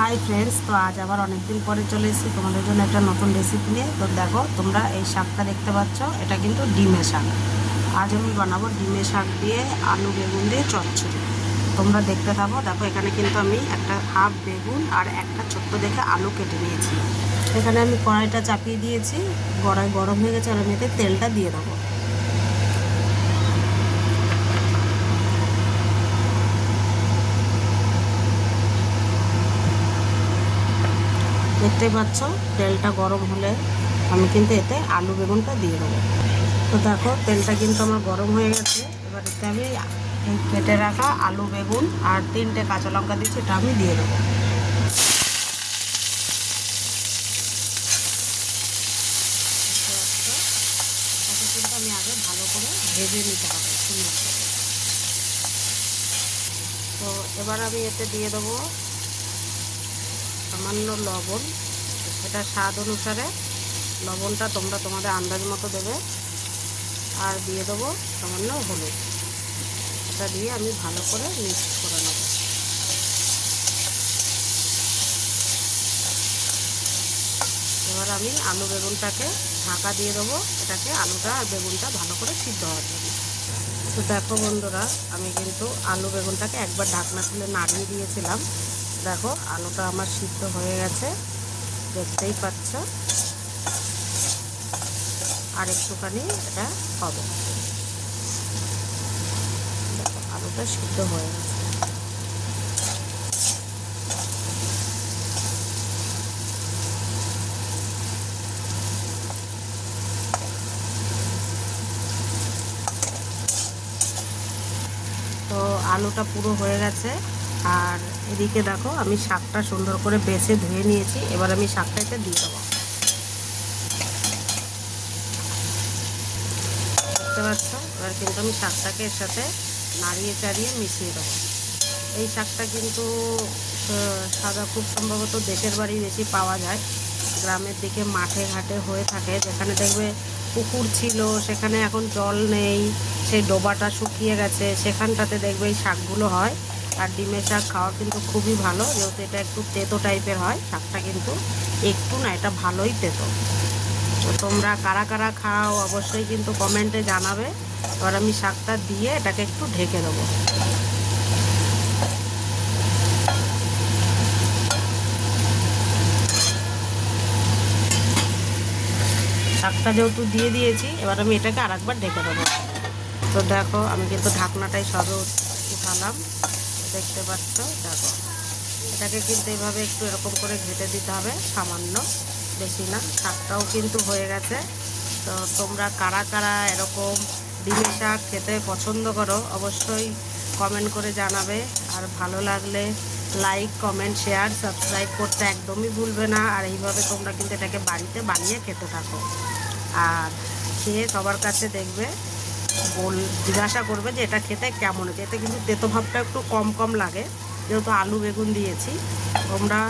Hi friends, তো আজ আবার অনেক দিন পরে চলে এসেছি তোমাদের জন্য একটা নতুন রেসিপি নিয়ে। তো দেখো, তোমরা এই শাকটা দেখতে পাচ্ছ, এটা কিন্তু ডিমের শাক। আজ আমি বানাবো ডিমের শাক দিয়ে আলু বেগুন দিয়ে চচ্চড়ি। তোমরা দেখতে থাকো। দেখো, এখানে কিন্তু আমি একটা হাফ বেগুন আর একটা ছোট্ট দেখে আলু কেটে নিয়েছি। এখানে আমি কড়াইটা চাপিয়ে দিয়েছি, কড়াই গরম হয়ে গেছে আর আমি এতে তেলটা দিয়ে দেবো। দেখতেই পাচ্ছ, তেলটা গরম হলে আমি কিন্তু এতে আলু বেগুনটা দিয়ে দেবো। তো দেখো, তেলটা কিন্তু আমার গরম হয়ে গেছে। এবার এতে আমি এই কেটে রাখা আলু বেগুন আর 3টে কাঁচা লঙ্কা দিচ্ছি, এটা আমি দিয়ে দেবো। এটাকে কিন্তু আমি আগে ভালো করে ভেজে নিতে হবে সুন্দর করে। তো এবার আমি এতে দিয়ে দেবো সামান্য লবণ। এটা স্বাদ অনুসারে লবণটা তোমরা তোমাদের আন্দাজ মতো দেবে। আর দিয়ে দেবো সামান্য হলুদ। এটা দিয়ে আমি ভালো করে মিক্স করে নেব। এবার আমি আলু বেগুনটাকে ঢাকা দিয়ে দেবো, এটাকে আলুটা আর বেগুনটা ভালো করে সিদ্ধ হওয়ার জন্য। তো দেখো বন্ধুরা, আমি কিন্তু আলু বেগুনটাকে একবার ঢাকনা তুলে নাড়িয়ে দিয়েছিলাম। দেখো, আলুটা আমার সিদ্ধ হয়ে গেছে, দেখতেই পাচ্ছ। আর একটুখানি এটা হবে। দেখো, আলুটা সিদ্ধ হয়ে গেছে। তো আলুটা পুরো হয়ে গেছে। আর এদিকে দেখো, আমি শাকটা সুন্দর করে বেছে ধুয়ে নিয়েছি। এবার আমি শাকটাতে দিয়ে দেবো। দেখতে পাচ্ছ, এবার কিন্তু আমি শাকটাকে এর সাথে নাড়িয়ে চাড়িয়ে মিশিয়ে দেবো। এই শাকটা কিন্তু সাদা খুব সম্ভবত দেশের বাড়ি বেশি পাওয়া যায়। গ্রামের দিকে মাঠে ঘাটে হয়ে থাকে, যেখানে দেখবে পুকুর ছিল সেখানে এখন জল নেই, সেই ডোবাটা শুকিয়ে গেছে, সেখানটাতে দেখবে এই শাকগুলো হয়। আর ডিমের শাক খাওয়া কিন্তু খুবই ভালো, যেহেতু এটা একটু তেতো টাইপের হয় শাকটা, কিন্তু একটু না, এটা ভালোই তেতো। তো তোমরা কারা কারা খাও অবশ্যই কিন্তু কমেন্টে জানাবে। এবার আমি শাকটা দিয়ে এটাকে একটু ঢেকে দেবো। শাকটা যেহেতু দিয়ে দিয়েছি, এবার আমি এটাকে আরেকবার ঢেকে দেবো। তো দেখো, আমি কিন্তু ঢাকনাটাই সবে উঠালাম। দেখতে পাচ্ছ, দেখো, এটাকে কিন্তু এইভাবে একটু এরকম করে ঘেঁটে দিতে হবে, সামান্য, বেশি না। শাকটাও কিন্তু হয়ে গেছে। তো তোমরা কারা কারা এরকম ডিমের শাক খেতে পছন্দ করো অবশ্যই কমেন্ট করে জানাবে। আর ভালো লাগলে লাইক, কমেন্ট, শেয়ার, সাবস্ক্রাইব করতে একদমই ভুলবে না। আর এইভাবে তোমরা কিন্তু এটাকে বাড়িতে বানিয়ে খেতে থাকো। আর খেয়ে সবার কাছে দেখবে, জিজ্ঞাসা করবে যে এটা খেতে কেমন হয়েছে। এতে কিন্তু তেতো ভাবটা একটু কম কম লাগে, যেহেতু আলু বেগুন দিয়েছি। তোমরা,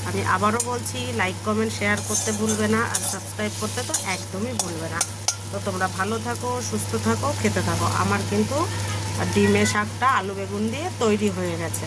আমি আবারও বলছি, লাইক, কমেন্ট, শেয়ার করতে ভুলবে না। আর সাবস্ক্রাইব করতে তো একদমই ভুলবে না। তো তোমরা ভালো থাকো, সুস্থ থাকো, খেতে থাকো। আমার কিন্তু ডিমের শাকটা আলু বেগুন দিয়ে তৈরি হয়ে গেছে।